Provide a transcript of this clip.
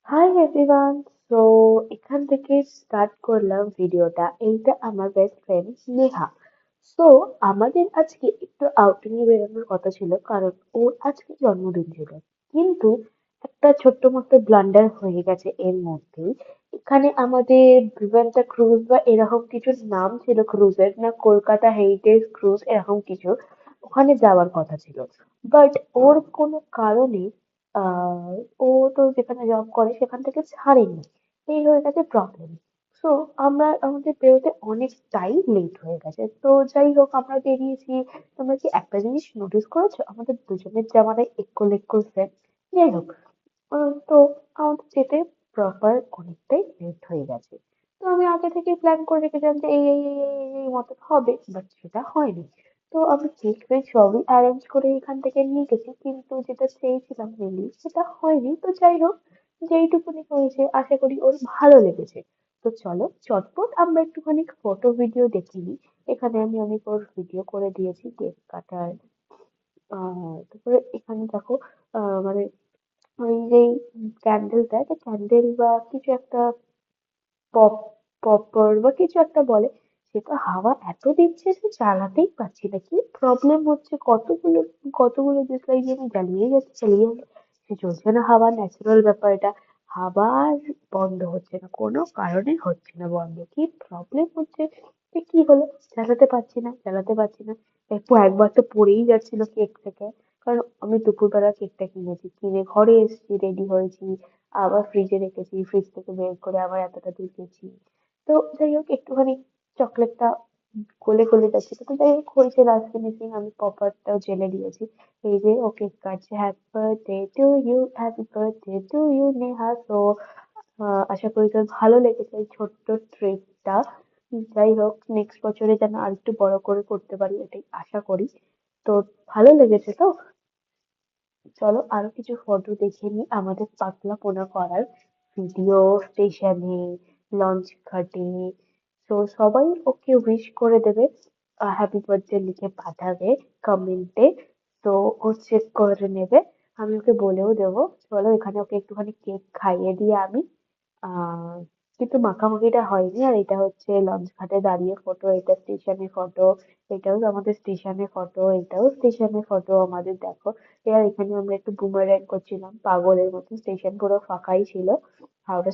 Hi everyone. So এখান থেকে start করলাম ভিডিওটা। এইটা আমার বেস্ট ফ্রেন্ড নেহা। সো আমাদের আজকে একটু আউটিং এ বেরোনোর কথা ছিল, কারণ ওর আজকে জন্মদিন ছিল। কিন্তু একটা ছোট্ট মতো ব্লান্ডার হয়ে গেছে এর মধ্যেই। এখানে আমাদের ভিভান্তা ক্রুজ বা এরকম কিছু নাম ছিল ক্রুজের, না কলকাতা হেরিটেজ ক্রুজ এরকম কিছু, ওখানে যাওয়ার কথা ছিল। বাট ওর কোনো কারণে আহ ও তো যেখানে জব করে সেখান থেকে ছাড়েনি। এই হয়ে গেছে প্রবলেম। সো আমাদের বেরোতে অনেকটাই লেট হয়ে গেছে। তো যাই হোক, আমরা বেরিয়েছি। তোমরা কি একটা জিনিস নোটিস করেছো, আমাদের দুজনের জামাটাই এক্কো এক্কো সেম। যাই হোক, তো আমাদের যেতে প্রপার অনেকটাই লেট হয়ে গেছে। তো আমি আগে থেকে প্ল্যান করে রেখেছিলাম যে এই মতো হবে, বাট সেটা হয়নি। তো আমি কেক ফেক সবই অ্যারেঞ্জ করে এখান থেকে নিয়ে গেছি, কিন্তু যেটা চেয়েছিলাম মেনলি সেটা হয়নি। তো যাই হোক, যেইটুকুনি হয়েছে আশা করি ওর ভালো লেগেছে। তো চলো চটপট আমরা একটুখানি ফটো ভিডিও দেখে নিই। এখানে আমি অনেক ওর ভিডিও করে দিয়েছি কেক কাটার। তারপরে এখানে দেখো, মানে ওই যে ক্যান্ডেল দেয়, ক্যান্ডেল বা কিছু একটা, পপ পপার বা কিছু একটা বলে, সেটা হাওয়া এত দিচ্ছে যে জ্বালাতেই পারছি না। কি প্রবলেম হচ্ছে, কতগুলো দেশলাই যে আমি চালিয়ে যাচ্ছি, সে চলছে না হাওয়া। ন্যাচারাল ব্যাপারটা, হাওয়া আর বন্ধ হচ্ছে না, কোনো কারণে হচ্ছে না বন্ধ। কি প্রবলেম হচ্ছে, যে কি হলো, চালাতে পারছি না। একবার তো পড়েই যাচ্ছিল কেক থেকে। কারণ আমি দুপুরবেলা কেকটা কিনেছি, কিনে ঘরে এসেছি, রেডি হয়েছি, আবার ফ্রিজে রেখেছি, ফ্রিজ থেকে বের করে আবার এতটা দূর গেছি। তো যাই হোক, একটুখানি চকলেটটা গলে গলে যাচ্ছিল। তো যাই হোক, হয়েছে লাস্ট ফিনিশিং, আমি পপারটাও জেলে দিয়েছি। এই যে ও কেক কাটছে, happy birthday to you Neha. তো আশা করি তোর ভালো লেগেছে এই ছোট্ট ট্রিটটা। যাই হোক, নেক্সট বছরে যেন আর একটু বড় করে করতে পারি, এটাই আশা করি। তো ভালো লেগেছে তো। চলো আরো কিছু ফটো দেখে নিই আমাদের পাতলা পোনা করার। ভিডিও স্টেশনে, লঞ্চ ঘাটে। তো সবাই ওকে উইশ করে দেবে, হ্যাপি বার্থডে লিখে পাঠাবে কমেন্টে। তো ও চেক করে নেবে, আমি ওকে বলেও দেবো। চলো এখানে ওকে একটুখানি কেক খাইয়ে দিয়ে আমি, আহ কিন্তু মাখামাখিটা হয়নি। আর এটা হচ্ছে লঞ্চ ঘাটে দাঁড়িয়ে ফটো, এটা স্টেশনে ফটো, এটাও আমাদের স্টেশনে ফটো, এটাও স্টেশনে ফটো আমাদের, দেখো। এবার এখানে আমরা একটু বুমার্যাং করছিলাম পাগলের মতো, স্টেশন পুরো ফাঁকাই ছিল। হাওড়া